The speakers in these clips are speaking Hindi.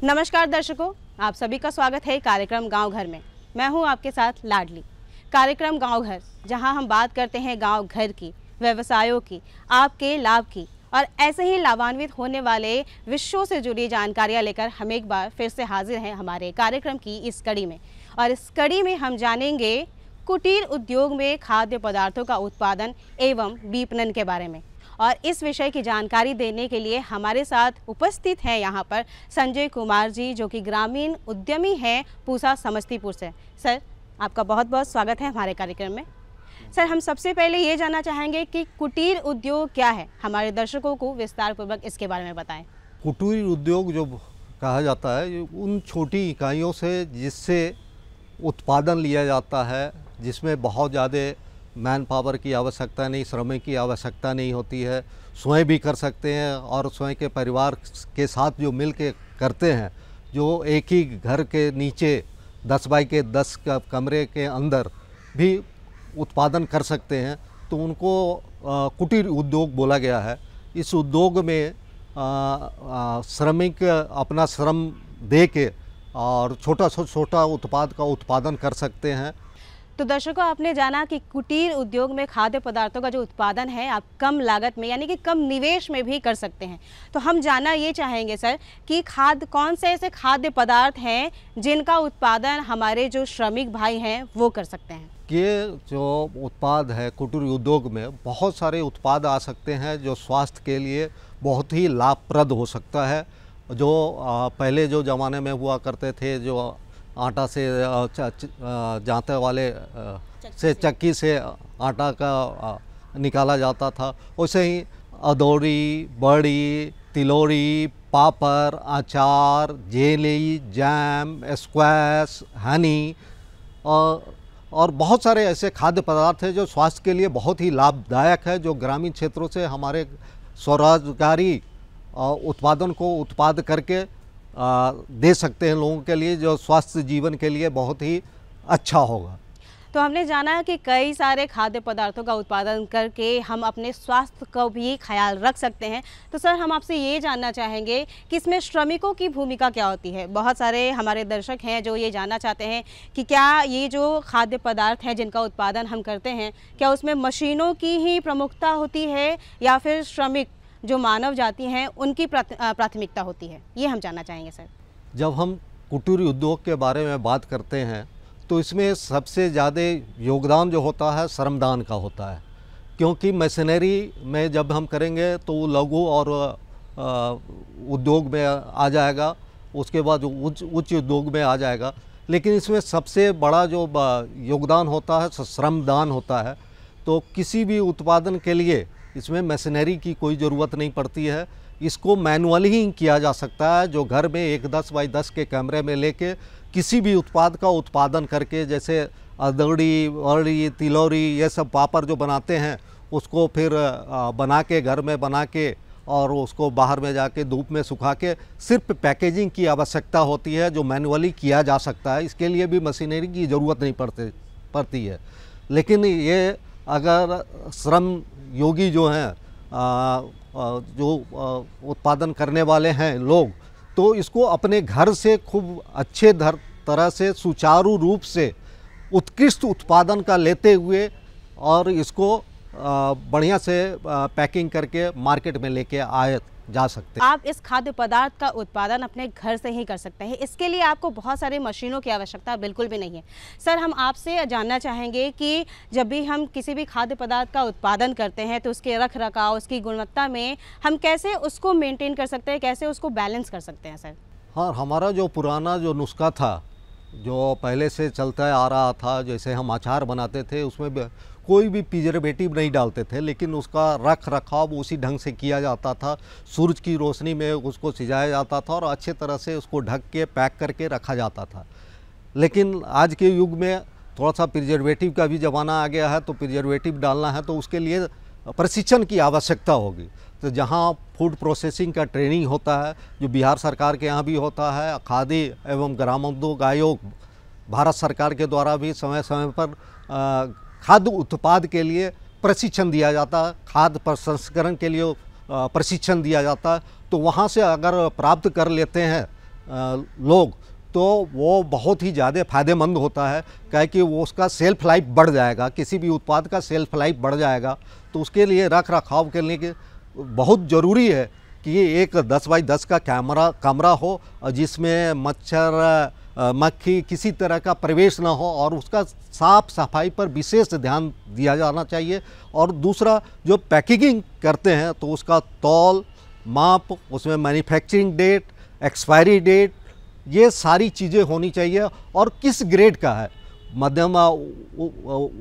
नमस्कार दर्शकों, आप सभी का स्वागत है कार्यक्रम गांव घर में। मैं हूं आपके साथ लाडली। कार्यक्रम गांव घर, जहां हम बात करते हैं गांव घर की, व्यवसायों की, आपके लाभ की और ऐसे ही लाभान्वित होने वाले विषयों से जुड़ी जानकारियां लेकर हम एक बार फिर से हाजिर हैं हमारे कार्यक्रम की इस कड़ी में। और इस कड़ी में हम जानेंगे कुटीर उद्योग में खाद्य पदार्थों का उत्पादन एवं विपणन के बारे में। और इस विषय की जानकारी देने के लिए हमारे साथ उपस्थित हैं यहाँ पर संजय कुमार जी, जो कि ग्रामीण उद्यमी हैं पूसा समस्तीपुर से। सर, आपका बहुत बहुत स्वागत है हमारे कार्यक्रम में। सर, हम सबसे पहले ये जानना चाहेंगे कि कुटीर उद्योग क्या है, हमारे दर्शकों को विस्तार पूर्वक इसके बारे में बताएं। कुटीर उद्योग जो कहा जाता है, उन छोटी इकाइयों से जिससे उत्पादन लिया जाता है, जिसमें बहुत ज़्यादा मैन पावर की आवश्यकता नहीं, श्रमिक की आवश्यकता नहीं होती है, स्वयं भी कर सकते हैं और स्वयं के परिवार के साथ जो मिल के करते हैं, जो एक ही घर के नीचे 10 बाई के 10 कमरे के अंदर भी उत्पादन कर सकते हैं, तो उनको कुटीर उद्योग बोला गया है। इस उद्योग में श्रमिक अपना श्रम दे के और छोटा से छोटा उत्पाद का उत्पादन कर सकते हैं। तो दर्शकों, आपने जाना कि कुटीर उद्योग में खाद्य पदार्थों का जो उत्पादन है आप कम लागत में यानी कि कम निवेश में भी कर सकते हैं। तो हम जानना ये चाहेंगे सर कि कौन से ऐसे खाद्य पदार्थ हैं जिनका उत्पादन हमारे जो श्रमिक भाई हैं वो कर सकते हैं। ये जो उत्पाद है कुटीर उद्योग में, बहुत सारे उत्पाद आ सकते हैं जो स्वास्थ्य के लिए बहुत ही लाभप्रद हो सकता है। जो पहले जो ज़माने में हुआ करते थे, जो आटा से जाते वाले से चक्की से आटा का निकाला जाता था, वैसे ही अदौरी, बड़ी, तिलौरी, पापड़, अचार, जेली, जैम, स्क्वैश, हनी और बहुत सारे ऐसे खाद्य पदार्थ हैं जो स्वास्थ्य के लिए बहुत ही लाभदायक है, जो ग्रामीण क्षेत्रों से हमारे स्वरोजगारी उत्पादन को उत्पाद करके दे सकते हैं लोगों के लिए, जो स्वास्थ्य जीवन के लिए बहुत ही अच्छा होगा। तो हमने जाना है कि कई सारे खाद्य पदार्थों का उत्पादन करके हम अपने स्वास्थ्य का भी ख्याल रख सकते हैं। तो सर, हम आपसे ये जानना चाहेंगे कि इसमें श्रमिकों की भूमिका क्या होती है। बहुत सारे हमारे दर्शक हैं जो ये जानना चाहते हैं कि क्या ये जो खाद्य पदार्थ हैं जिनका उत्पादन हम करते हैं, क्या उसमें मशीनों की ही प्रमुखता होती है या फिर श्रमिक जो मानव जाति हैं उनकी प्राथमिकता होती है, ये हम जानना चाहेंगे सर। जब हम कुटीर उद्योग के बारे में बात करते हैं तो इसमें सबसे ज़्यादा योगदान जो होता है श्रमदान का होता है, क्योंकि मशीनरी में जब हम करेंगे तो लघु और उद्योग में आ जाएगा, उसके बाद उच्च उद्योग में आ जाएगा। लेकिन इसमें सबसे बड़ा जो योगदान होता है श्रमदान होता है। तो किसी भी उत्पादन के लिए इसमें मशीनरी की कोई ज़रूरत नहीं पड़ती है, इसको मैनुअली ही किया जा सकता है। जो घर में एक 10 बाई 10 के कमरे में लेके किसी भी उत्पाद का उत्पादन करके, जैसे अदौड़ी, बड़ी, तिलौरी, ये सब पापड़ जो बनाते हैं, उसको फिर बना के घर में बना के और उसको बाहर में जाके धूप में सुखा के सिर्फ पैकेजिंग की आवश्यकता होती है, जो मैनुअली किया जा सकता है। इसके लिए भी मशीनरी की ज़रूरत नहीं पड़ती है। लेकिन ये अगर श्रम योगी जो हैं, जो उत्पादन करने वाले हैं लोग, तो इसको अपने घर से खूब अच्छे तरह से सुचारू रूप से उत्कृष्ट उत्पादन का लेते हुए और इसको बढ़िया से पैकिंग करके मार्केट में लेके आए जा सकते हैं। आप इस खाद्य पदार्थ का उत्पादन अपने घर से ही कर सकते हैं। इसके लिए आपको बहुत सारी मशीनों की आवश्यकता बिल्कुल भी नहीं है। सर, हम आपसे जानना चाहेंगे कि जब भी हम किसी भी खाद्य पदार्थ का उत्पादन करते हैं तो उसके रख रखाव, उसकी गुणवत्ता में हम कैसे उसको मेंटेन कर सकते हैं, कैसे उसको बैलेंस कर सकते हैं सर? हाँ, हमारा जो पुराना जो नुस्खा था, जो पहले से चलता आ रहा था, जैसे हम अचार बनाते थे उसमें कोई भी प्रिजर्वेटिव नहीं डालते थे, लेकिन उसका रख रखाव उसी ढंग से किया जाता था। सूरज की रोशनी में उसको सिजाया जाता था और अच्छे तरह से उसको ढक के पैक करके रखा जाता था। लेकिन आज के युग में थोड़ा सा प्रिजर्वेटिव का भी ज़माना आ गया है, तो प्रिजर्वेटिव डालना है तो उसके लिए प्रशिक्षण की आवश्यकता होगी। तो जहाँ फूड प्रोसेसिंग का ट्रेनिंग होता है, जो बिहार सरकार के यहाँ भी होता है, खादी एवं ग्रामोद्योग आयोग भारत सरकार के द्वारा भी समय समय पर खाद्य उत्पाद के लिए प्रशिक्षण दिया जाता है, खाद्य प्रसंस्करण के लिए प्रशिक्षण दिया जाता है। तो वहाँ से अगर प्राप्त कर लेते हैं लोग, तो वो बहुत ही ज़्यादा फ़ायदेमंद होता है, क्या कि वो उसका सेल्फ लाइफ बढ़ जाएगा, किसी भी उत्पाद का सेल्फ लाइफ बढ़ जाएगा। तो उसके लिए रख रखाव के लिए बहुत ज़रूरी है कि एक 10 बाई 10 का कमरा हो जिसमें मच्छर मक्खी किसी तरह का प्रवेश ना हो, और उसका साफ सफाई पर विशेष ध्यान दिया जाना चाहिए। और दूसरा, जो पैकेजिंग करते हैं तो उसका तौल माप, उसमें मैन्युफैक्चरिंग डेट, एक्सपायरी डेट, ये सारी चीज़ें होनी चाहिए। और किस ग्रेड का है, मध्यम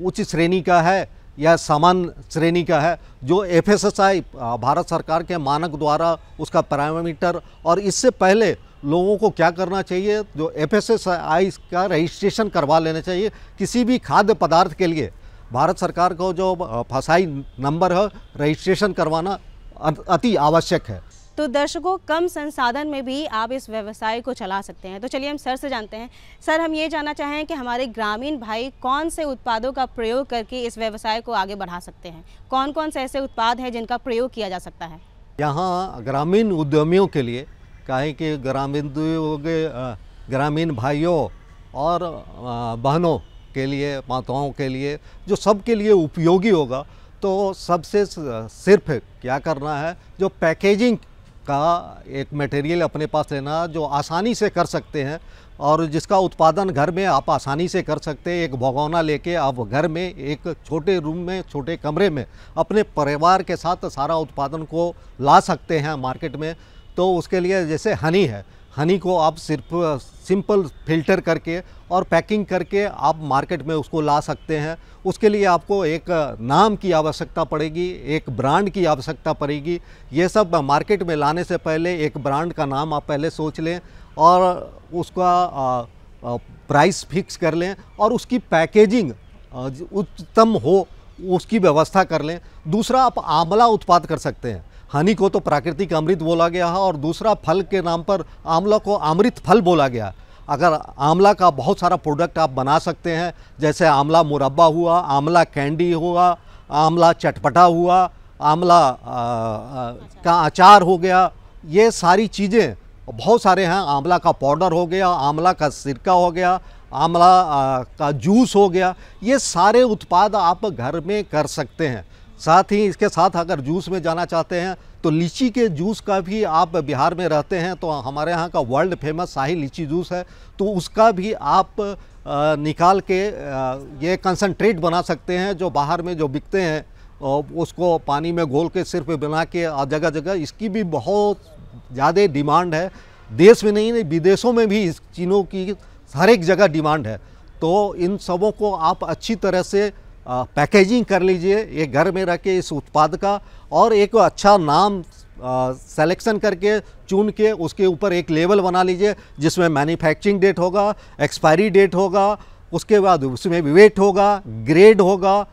उच्च श्रेणी का है या सामान्य श्रेणी का है, जो FSSAI भारत सरकार के मानक द्वारा उसका पैरामीटर। और इससे पहले लोगों को क्या करना चाहिए, जो FSSAI का रजिस्ट्रेशन करवा लेना चाहिए। किसी भी खाद्य पदार्थ के लिए भारत सरकार को जो FSSAI नंबर है, रजिस्ट्रेशन करवाना अति आवश्यक है। तो दर्शकों, कम संसाधन में भी आप इस व्यवसाय को चला सकते हैं। तो चलिए हम सर से जानते हैं। सर, हम ये जानना चाहें कि हमारे ग्रामीण भाई कौन से उत्पादों का प्रयोग करके इस व्यवसाय को आगे बढ़ा सकते हैं? कौन कौन से ऐसे उत्पाद हैं जिनका प्रयोग किया जा सकता है? यहाँ ग्रामीण उद्यमियों के लिए, काहे कि ग्रामीण भाइयों और बहनों के लिए, माताओं के लिए, जो सबके लिए उपयोगी होगा, तो सबसे सिर्फ क्या करना है, जो पैकेजिंग का एक मटेरियल अपने पास लेना जो आसानी से कर सकते हैं और जिसका उत्पादन घर में आप आसानी से कर सकते हैं। एक भगोना लेके आप घर में एक छोटे रूम में, छोटे कमरे में अपने परिवार के साथ सारा उत्पादन को ला सकते हैं मार्केट में। तो उसके लिए जैसे हनी है, हनी को आप सिर्फ सिंपल फिल्टर करके और पैकिंग करके आप मार्केट में उसको ला सकते हैं। उसके लिए आपको एक नाम की आवश्यकता पड़ेगी, एक ब्रांड की आवश्यकता पड़ेगी। ये सब मार्केट में लाने से पहले एक ब्रांड का नाम आप पहले सोच लें और उसका प्राइस फिक्स कर लें और उसकी पैकेजिंग उत्तम हो उसकी व्यवस्था कर लें। दूसरा, आप आंवला उत्पाद कर सकते हैं। हनी को तो प्राकृतिक अमृत बोला गया है और दूसरा फल के नाम पर आंवला को अमृत फल बोला गया। अगर आंवला का बहुत सारा प्रोडक्ट आप बना सकते हैं, जैसे आंवला मुरब्बा हुआ, आंवला कैंडी हुआ, आंवला चटपटा हुआ, आंवला का अचार हो गया, ये सारी चीज़ें बहुत सारे हैं। आंवला का पाउडर हो गया, आंवला का सिरका हो गया, आंवला का जूस हो गया, ये सारे उत्पाद आप घर में कर सकते हैं। साथ ही इसके साथ अगर जूस में जाना चाहते हैं तो लीची के जूस का भी, आप बिहार में रहते हैं तो हमारे यहाँ का वर्ल्ड फेमस शाही लीची जूस है, तो उसका भी आप निकाल के ये कंसंट्रेट बना सकते हैं जो बाहर में जो बिकते हैं, और उसको पानी में घोल के सिर्फ बना के जगह जगह इसकी भी बहुत ज़्यादा डिमांड है। देश में नहीं, विदेशों में भी इस चीज़ों की हर एक जगह डिमांड है। तो इन सबों को आप अच्छी तरह से पैकेजिंग कर लीजिए ये घर में रख के इस उत्पाद का, और एक अच्छा नाम सेलेक्शन करके चुन के उसके ऊपर एक लेबल बना लीजिए जिसमें मैन्युफैक्चरिंग डेट होगा, एक्सपायरी डेट होगा, उसके बाद उसमें वेट होगा, ग्रेड होगा,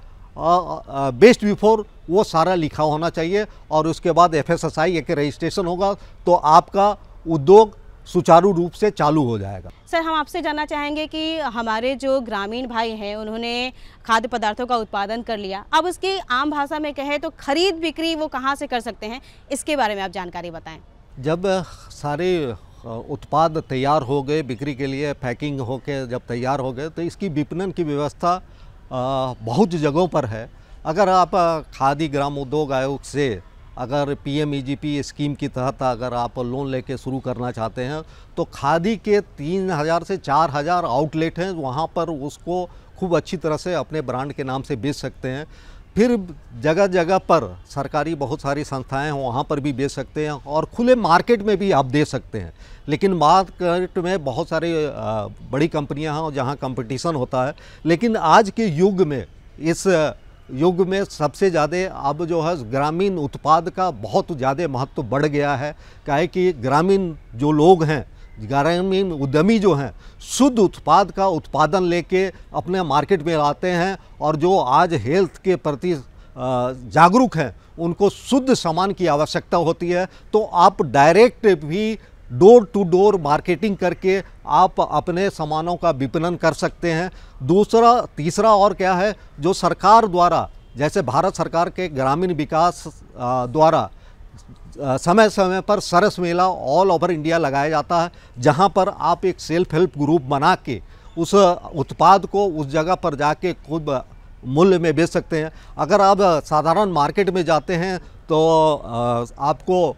बेस्ट बिफोर, वो सारा लिखा होना चाहिए। और उसके बाद FSSAI एक रजिस्ट्रेशन होगा तो आपका उद्योग सुचारू रूप से चालू हो जाएगा। सर, हम आपसे जानना चाहेंगे कि हमारे जो ग्रामीण भाई हैं उन्होंने खाद्य पदार्थों का उत्पादन कर लिया, अब उसकी आम भाषा में कहें तो खरीद बिक्री वो कहाँ से कर सकते हैं, इसके बारे में आप जानकारी बताएं। जब सारे उत्पाद तैयार हो गए बिक्री के लिए, पैकिंग होके जब तैयार हो गए, तो इसकी विपणन की व्यवस्था बहुत जगहों पर है। अगर आप खादी ग्राम उद्योग आयोग से अगर PMEGP स्कीम के तहत अगर आप लोन लेके शुरू करना चाहते हैं तो खादी के 3000 से 4000 आउटलेट हैं, वहाँ पर उसको खूब अच्छी तरह से अपने ब्रांड के नाम से बेच सकते हैं। फिर जगह जगह पर सरकारी बहुत सारी संस्थाएं हैं, वहाँ पर भी बेच सकते हैं और खुले मार्केट में भी आप दे सकते हैं। लेकिन मार्केट में बहुत सारी बड़ी कंपनियां हैं जहाँ कंपटीशन होता है। लेकिन आज के युग में, इस युग में सबसे ज़्यादा अब जो है ग्रामीण उत्पाद का बहुत ज़्यादा महत्व बढ़ गया है। क्या है कि ग्रामीण जो लोग हैं, ग्रामीण उद्यमी जो हैं, शुद्ध उत्पाद का उत्पादन लेके अपने मार्केट में लाते हैं और जो आज हेल्थ के प्रति जागरूक हैं उनको शुद्ध सामान की आवश्यकता होती है। तो आप डायरेक्ट भी डोर टू डोर मार्केटिंग करके आप अपने सामानों का विपणन कर सकते हैं। तीसरा और क्या है, जो सरकार द्वारा, जैसे भारत सरकार के ग्रामीण विकास द्वारा समय समय पर सरस मेला ऑल ओवर इंडिया लगाया जाता है, जहां पर आप एक सेल्फ हेल्प ग्रुप बना के उस उत्पाद को उस जगह पर जाके खुद मूल्य में बेच सकते हैं। अगर आप साधारण मार्केट में जाते हैं तो आपको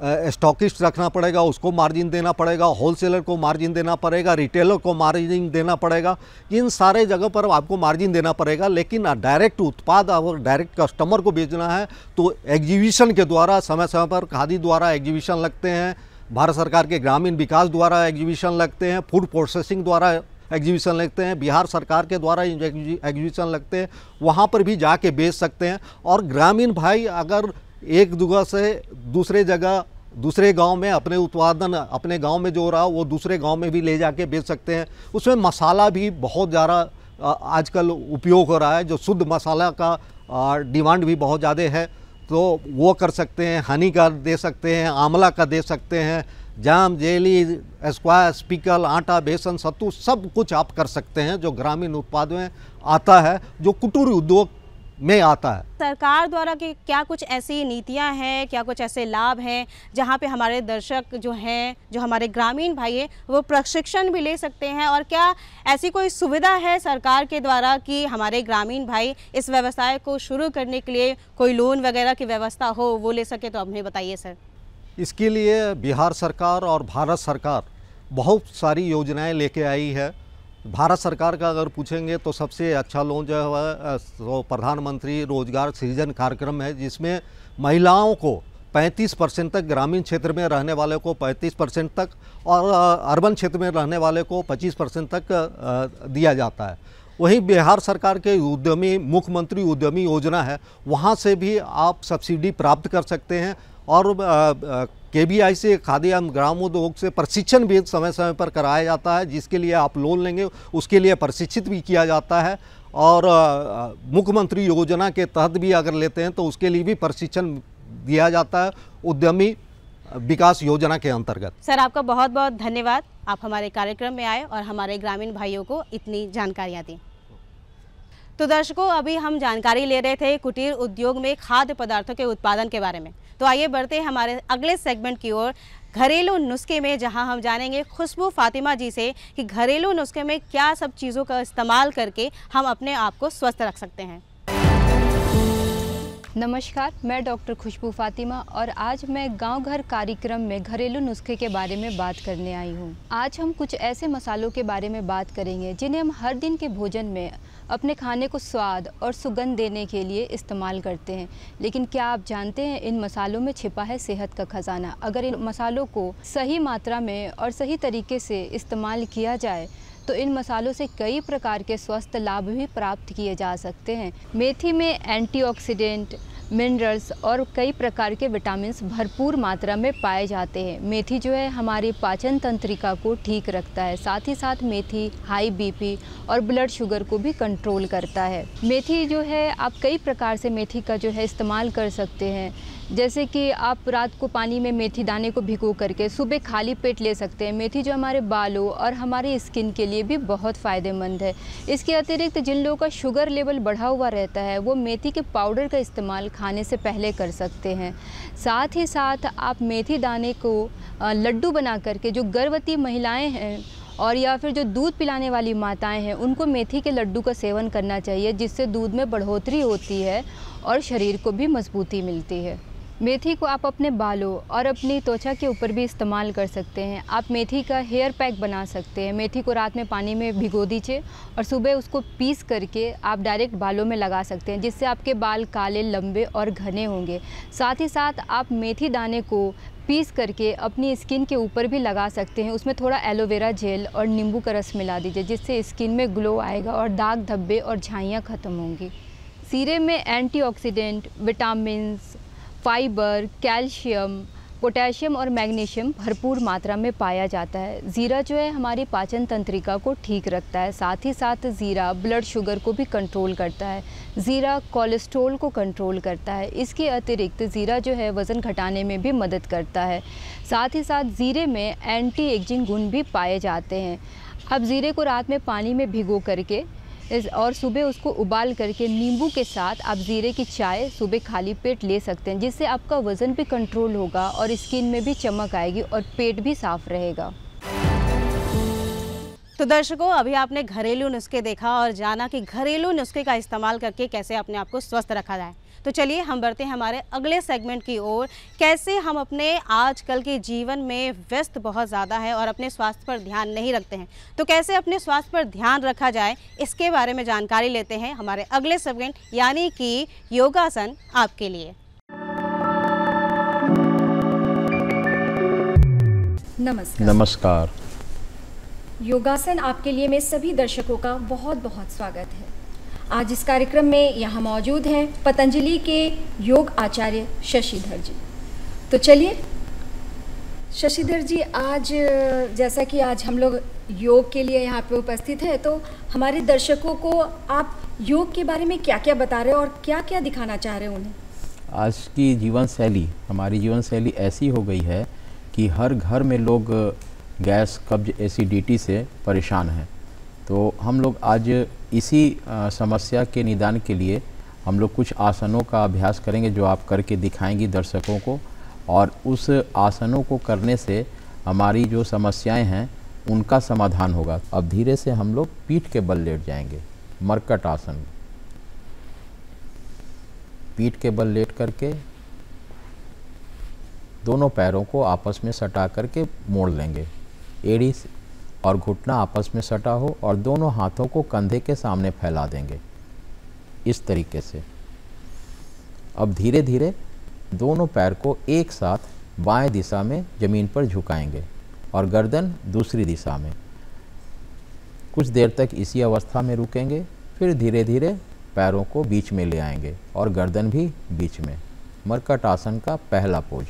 स्टॉकिस्ट रखना पड़ेगा, उसको मार्जिन देना पड़ेगा, होलसेलर को मार्जिन देना पड़ेगा, रिटेलर को मार्जिन देना पड़ेगा, इन सारे जगह पर आपको मार्जिन देना पड़ेगा। लेकिन डायरेक्ट उत्पाद और डायरेक्ट कस्टमर को बेचना है तो एग्जीबिशन के द्वारा समय समय पर खादी द्वारा एग्जीबिशन लगते हैं, भारत सरकार के ग्रामीण विकास द्वारा एग्जीबिशन लगते हैं, फूड प्रोसेसिंग द्वारा एग्जीबिशन लगते हैं, बिहार सरकार के द्वारा एग्जीबिशन लगते हैं, वहाँ पर भी जाके बेच सकते हैं। और ग्रामीण भाई अगर एक जगह से दूसरे जगह दूसरे गांव में अपने उत्पादन अपने गांव में जो हो रहा वो दूसरे गांव में भी ले जाके बेच सकते हैं। उसमें मसाला भी बहुत ज़्यादा आजकल उपयोग हो रहा है, जो शुद्ध मसाला का डिमांड भी बहुत ज़्यादा है, तो वो कर सकते हैं। हनी का दे सकते हैं, आंवला का दे सकते हैं, जाम, जेली, स्क्वाश, पिकल, आटा, बेसन, सत्तू सब कुछ आप कर सकते हैं जो ग्रामीण उत्पाद में आता है, जो कुटीर उद्योग में आता है। सरकार द्वारा की क्या कुछ ऐसी नीतियां हैं, क्या कुछ ऐसे लाभ हैं जहां पे हमारे दर्शक जो हैं, जो हमारे ग्रामीण भाई हैं, वो प्रशिक्षण भी ले सकते हैं? और क्या ऐसी कोई सुविधा है सरकार के द्वारा कि हमारे ग्रामीण भाई इस व्यवसाय को शुरू करने के लिए कोई लोन वगैरह की व्यवस्था हो, वो ले सके? तो आप हमें बताइए सर। इसके लिए बिहार सरकार और भारत सरकार बहुत सारी योजनाएं लेके आई है। भारत सरकार का अगर पूछेंगे तो सबसे अच्छा लोन जो है तो प्रधानमंत्री रोजगार सृजन कार्यक्रम है, जिसमें महिलाओं को 35% तक, ग्रामीण क्षेत्र में रहने वाले को 35% तक और अर्बन क्षेत्र में रहने वाले को 25% तक दिया जाता है। वहीं बिहार सरकार के उद्यमी मुख्यमंत्री उद्यमी योजना है, वहाँ से भी आप सब्सिडी प्राप्त कर सकते हैं। और KBI से खादी एवं ग्रामोद्योग से प्रशिक्षण भी समय समय पर कराया जाता है, जिसके लिए आप लोन लेंगे उसके लिए प्रशिक्षित भी किया जाता है। और मुख्यमंत्री योजना के तहत भी अगर लेते हैं तो उसके लिए भी प्रशिक्षण दिया जाता है उद्यमी विकास योजना के अंतर्गत। सर आपका बहुत बहुत धन्यवाद, आप हमारे कार्यक्रम में आए और हमारे ग्रामीण भाइयों को इतनी जानकारियाँ दी। तो दर्शकों, अभी हम जानकारी ले रहे थे कुटीर उद्योग में खाद्य पदार्थों के उत्पादन के बारे में। तो आइए बढ़ते हैं हमारे अगले सेगमेंट की ओर, घरेलू नुस्खे में, जहां हम जानेंगे खुशबू फातिमा जी से कि घरेलू नुस्खे में क्या सब चीज़ों का इस्तेमाल करके हम अपने आप को स्वस्थ रख सकते हैं। नमस्कार, मैं डॉक्टर खुशबू फातिमा और आज मैं गांव घर कार्यक्रम में घरेलू नुस्खे के बारे में बात करने आई हूं। आज हम कुछ ऐसे मसालों के बारे में बात करेंगे जिन्हें हम हर दिन के भोजन में अपने खाने को स्वाद और सुगंध देने के लिए इस्तेमाल करते हैं। लेकिन क्या आप जानते हैं इन मसालों में छिपा है सेहत का खजाना? अगर इन मसालों को सही मात्रा में और सही तरीके से इस्तेमाल किया जाए तो इन मसालों से कई प्रकार के स्वास्थ्य लाभ भी प्राप्त किए जा सकते हैं। मेथी में एंटीऑक्सीडेंट, मिनरल्स और कई प्रकार के विटामिन्स भरपूर मात्रा में पाए जाते हैं। मेथी जो है हमारी पाचन तंत्रिका को ठीक रखता है, साथ ही साथ मेथी हाई BP और ब्लड शुगर को भी कंट्रोल करता है। मेथी जो है आप कई प्रकार से मेथी का जो है इस्तेमाल कर सकते हैं, जैसे कि आप रात को पानी में मेथी दाने को भिगो करके सुबह खाली पेट ले सकते हैं। मेथी जो हमारे बालों और हमारे स्किन के लिए भी बहुत फ़ायदेमंद है। इसके अतिरिक्त जिन लोगों का शुगर लेवल बढ़ा हुआ रहता है वो मेथी के पाउडर का इस्तेमाल खाने से पहले कर सकते हैं। साथ ही साथ आप मेथी दाने को लड्डू बना करके, जो गर्भवती महिलाएँ हैं और या फिर जो दूध पिलाने वाली माताएं हैं, उनको मेथी के लड्डू का सेवन करना चाहिए, जिससे दूध में बढ़ोतरी होती है और शरीर को भी मजबूती मिलती है। मेथी को आप अपने बालों और अपनी त्वचा के ऊपर भी इस्तेमाल कर सकते हैं। आप मेथी का हेयर पैक बना सकते हैं। मेथी को रात में पानी में भिगो दीजिए और सुबह उसको पीस करके आप डायरेक्ट बालों में लगा सकते हैं, जिससे आपके बाल काले, लंबे और घने होंगे। साथ ही साथ आप मेथी दाने को पीस करके अपनी स्किन के ऊपर भी लगा सकते हैं। उसमें थोड़ा एलोवेरा जेल और नींबू का रस मिला दीजिए, जिससे स्किन में ग्लो आएगा और दाग धब्बे और झाइयाँ ख़त्म होंगी। जीरे में antioxidant, vitamins, fibre, calcium, potassium और मैग्नीशियम भरपूर मात्रा में पाया जाता है। ज़ीरा जो है हमारी पाचन तंत्रिका को ठीक रखता है। साथ ही साथ ज़ीरा ब्लड शुगर को भी कंट्रोल करता है। ज़ीरा कोलेस्ट्रॉल को कंट्रोल करता है। इसके अतिरिक्त ज़ीरा जो है वज़न घटाने में भी मदद करता है। साथ ही साथ ज़ीरे में एंटी एजिंग गुण भी पाए जाते हैं। आप ज़ीरे को रात में पानी में भिगो करके और सुबह उसको उबाल करके नींबू के साथ आप ज़ीरे की चाय सुबह खाली पेट ले सकते हैं, जिससे आपका वज़न भी कंट्रोल होगा और स्किन में भी चमक आएगी और पेट भी साफ रहेगा। तो दर्शकों, अभी आपने घरेलू नुस्खे देखा और जाना कि घरेलू नुस्खे का इस्तेमाल करके कैसे अपने आप को स्वस्थ रखा जाए। तो चलिए हम बढ़ते हैं हमारे अगले सेगमेंट की ओर। कैसे हम अपने आजकल के जीवन में व्यस्त बहुत ज़्यादा है और अपने स्वास्थ्य पर ध्यान नहीं रखते हैं, तो कैसे अपने स्वास्थ्य पर ध्यान रखा जाए, इसके बारे में जानकारी लेते हैं हमारे अगले सेगमेंट यानी कि योगासन आपके लिए। नमस्कार। योगासन आपके लिए में सभी दर्शकों का बहुत बहुत स्वागत है। आज इस कार्यक्रम में यहाँ मौजूद हैं पतंजलि के योग आचार्य शशिधर जी। तो चलिए शशिधर जी, आज जैसा कि आज हम लोग योग के लिए यहाँ पे उपस्थित हैं, तो हमारे दर्शकों को आप योग के बारे में क्या क्या बता रहे हो और क्या क्या दिखाना चाह रहे हो उन्हें? आज की जीवन शैली, हमारी जीवन शैली ऐसी हो गई है कि हर घर में लोग गैस, कब्ज, एसिडिटी से परेशान हैं। तो हम लोग आज इसी समस्या के निदान के लिए हम लोग कुछ आसनों का अभ्यास करेंगे जो आप करके दिखाएंगी दर्शकों को, और उस आसनों को करने से हमारी जो समस्याएं हैं उनका समाधान होगा। अब धीरे से हम लोग पीठ के बल लेट जाएंगे, मरकट आसन। पीठ के बल लेट करके दोनों पैरों को आपस में सटा करके मोड़ लेंगे। एड़ी और घुटना आपस में सटा हो और दोनों हाथों को कंधे के सामने फैला देंगे इस तरीके से। अब धीरे धीरे दोनों पैर को एक साथ बाएं दिशा में ज़मीन पर झुकाएंगे और गर्दन दूसरी दिशा में। कुछ देर तक इसी अवस्था में रुकेंगे, फिर धीरे धीरे पैरों को बीच में ले आएंगे और गर्दन भी बीच में। मरकट आसन का पहला पोज।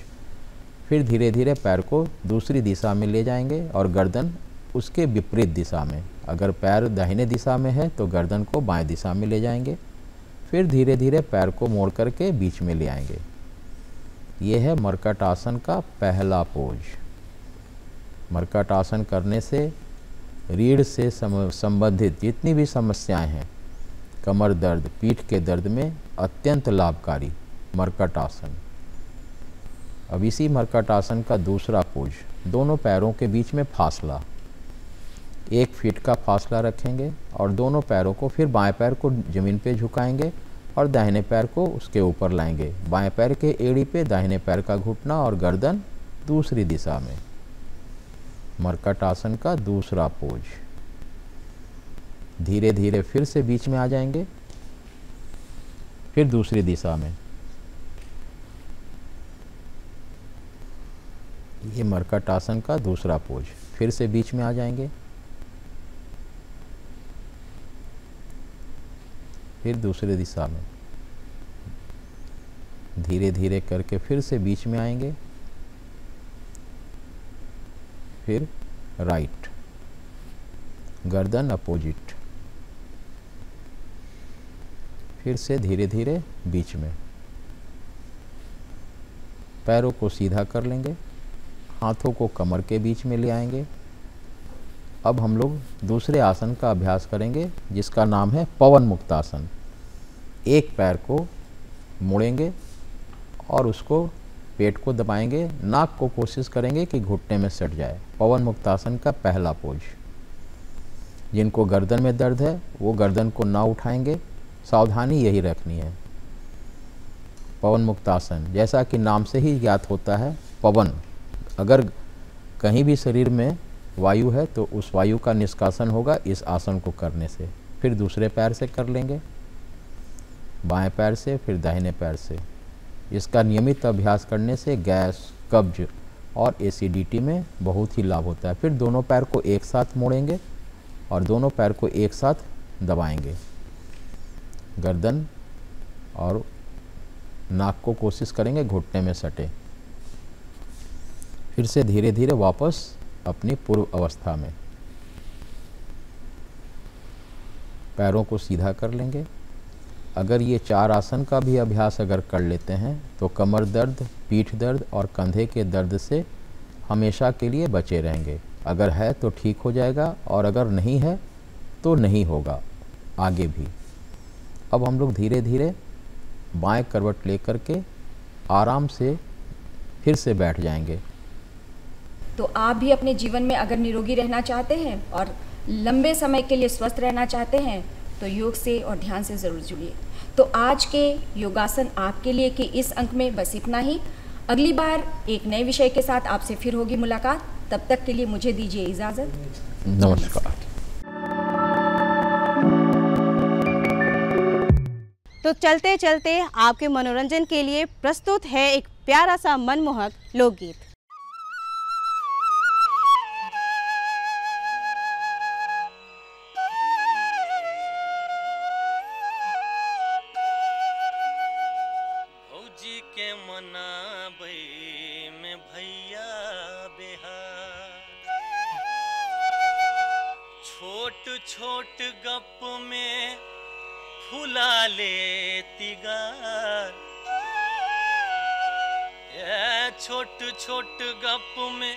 फिर धीरे धीरे पैर को दूसरी दिशा में ले जाएंगे और गर्दन उसके विपरीत दिशा में। अगर पैर दाहिने दिशा में है तो गर्दन को बाएं दिशा में ले जाएंगे। फिर धीरे धीरे पैर को मोड़ करके बीच में ले आएंगे। ये है मरकट आसन का पहला पोज। मरकट आसन करने से रीढ़ से संबंधित जितनी भी समस्याएं हैं, कमर दर्द, पीठ के दर्द में अत्यंत लाभकारी मरकट आसन। अब इसी मरकट आसन का दूसरा पोज, दोनों पैरों के बीच में फासला, 1 फीट का फासला रखेंगे और दोनों पैरों को फिर बाएं पैर को ज़मीन पे झुकाएंगे और दाहिने पैर को उसके ऊपर लाएंगे। बाएं पैर के एड़ी पे दाहिने पैर का घुटना और गर्दन दूसरी दिशा में। मरकट आसन का दूसरा पोज। धीरे धीरे फिर से बीच में आ जाएंगे, फिर दूसरी दिशा में। ये मरकट आसन का दूसरा पोज। फिर से बीच में आ जाएंगे, फिर दूसरी दिशा में। धीरे धीरे करके फिर से बीच में आएंगे, फिर राइट, गर्दन अपोजिट, फिर से धीरे धीरे बीच में। पैरों को सीधा कर लेंगे, हाथों को कमर के बीच में ले आएंगे। अब हम लोग दूसरे आसन का अभ्यास करेंगे जिसका नाम है पवन मुक्तासन। एक पैर को मोड़ेंगे और उसको पेट को दबाएंगे, नाक को कोशिश करेंगे कि घुटने में सट जाए। पवन मुक्तासन का पहला पोज। जिनको गर्दन में दर्द है वो गर्दन को ना उठाएंगे, सावधानी यही रखनी है। पवन मुक्तासन जैसा कि नाम से ही ज्ञात होता है, पवन, अगर कहीं भी शरीर में वायु है तो उस वायु का निष्कासन होगा इस आसन को करने से। फिर दूसरे पैर से कर लेंगे, बाएं पैर से, फिर दाहिने पैर से। इसका नियमित अभ्यास करने से गैस, कब्ज और एसिडिटी में बहुत ही लाभ होता है। फिर दोनों पैर को एक साथ मोड़ेंगे और दोनों पैर को एक साथ दबाएंगे। गर्दन और नाक को कोशिश करेंगे घुटने में सटे। फिर से धीरे धीरे वापस अपनी पूर्व अवस्था में। पैरों को सीधा कर लेंगे। अगर ये 4 आसन का भी अभ्यास अगर कर लेते हैं तो कमर दर्द, पीठ दर्द और कंधे के दर्द से हमेशा के लिए बचे रहेंगे। अगर है तो ठीक हो जाएगा और अगर नहीं है तो नहीं होगा। आगे भी। अब हम लोग धीरे धीरे बाएं करवट लेकर के आराम से फिर से बैठ जाएंगे। तो आप भी अपने जीवन में अगर निरोगी रहना चाहते हैं और लंबे समय के लिए स्वस्थ रहना चाहते हैं तो योग से और ध्यान से ज़रूर जुड़िए। तो आज के योगासन आपके लिए कि इस अंक में बस इतना ही। अगली बार एक नए विषय के साथ आपसे फिर होगी मुलाकात। तब तक के लिए मुझे दीजिए इजाज़त। नमस्कार। तो चलते चलते आपके मनोरंजन के लिए प्रस्तुत है एक प्यारा सा मनमोहक लोकगीत। भौजी के मनाबै में भैया बिहार, छोट छोट गप में फुला लेती गाल, छोट छोट गप में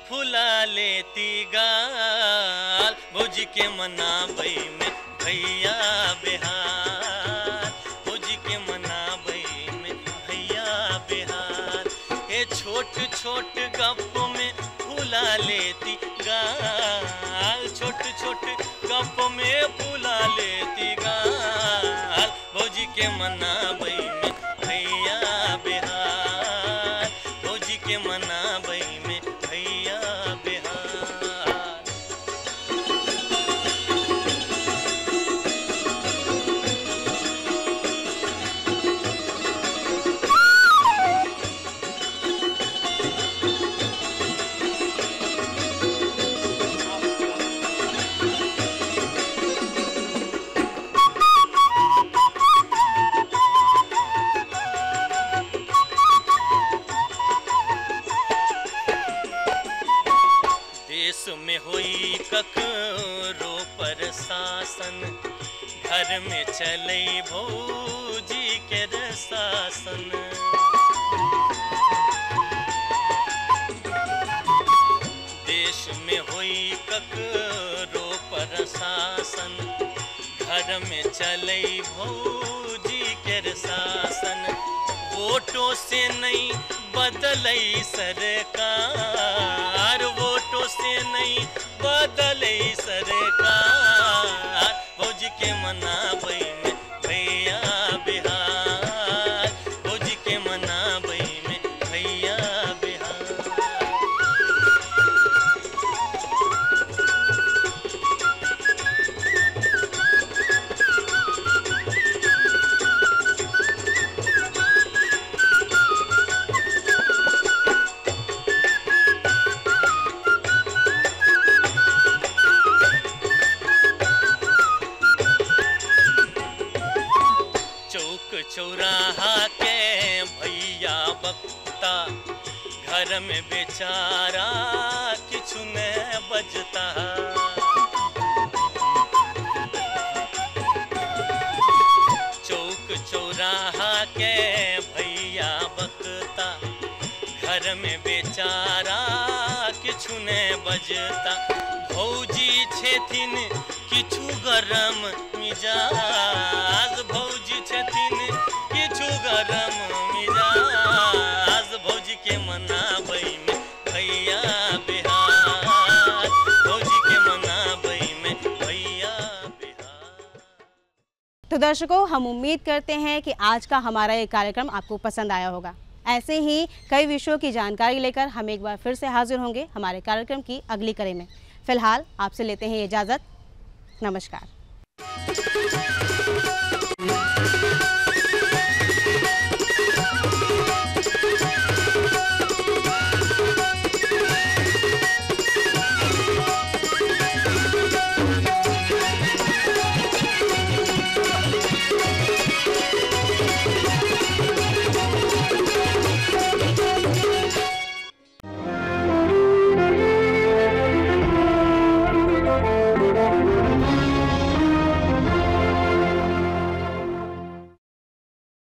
फुला लेती गाल, भौजी के मनाबै में भैया बिहार, भौजी के मनाबै में भैया बिहार, ये छोट छोट गप में फुला लेती गाल, छोट छोट गप में फुला लेती गाल, भौजी के मनाबै में भैया बिहार, भौजी के मनाबै में भैया बिहार। देश में होई ककरो पर शासन, घर में चले भौजी के शासन, देश में होई ककरो पर शासन, घर में चले भौजी के शासन, वोटों से नहीं बदलई सरकार, वोटों से नहीं बदलई सरकार, भौजी के मनाबै में भैया बिहार, भौजी के मनाबै में भैया बिहार। चौराहा के भैया बकता, घर में बेचारा किछु न बजता, चौक चौराहा के भैया बकता, घर में बेचारा किछु न बजता, भौजी छथिन किछु गरम मिजाज, भौजी छथिन किछु गरम मिजाज, भौजी के मनाबै में भैया बिहार, भौजी के मनाबै में भैया बिहार। तो दर्शकों, हम उम्मीद करते हैं कि आज का हमारा ये कार्यक्रम आपको पसंद आया होगा। ऐसे ही कई विषयों की जानकारी लेकर हम एक बार फिर से हाजिर होंगे हमारे कार्यक्रम की अगली कड़ी में। फिलहाल आपसे लेते हैं इजाज़त। नमस्कार।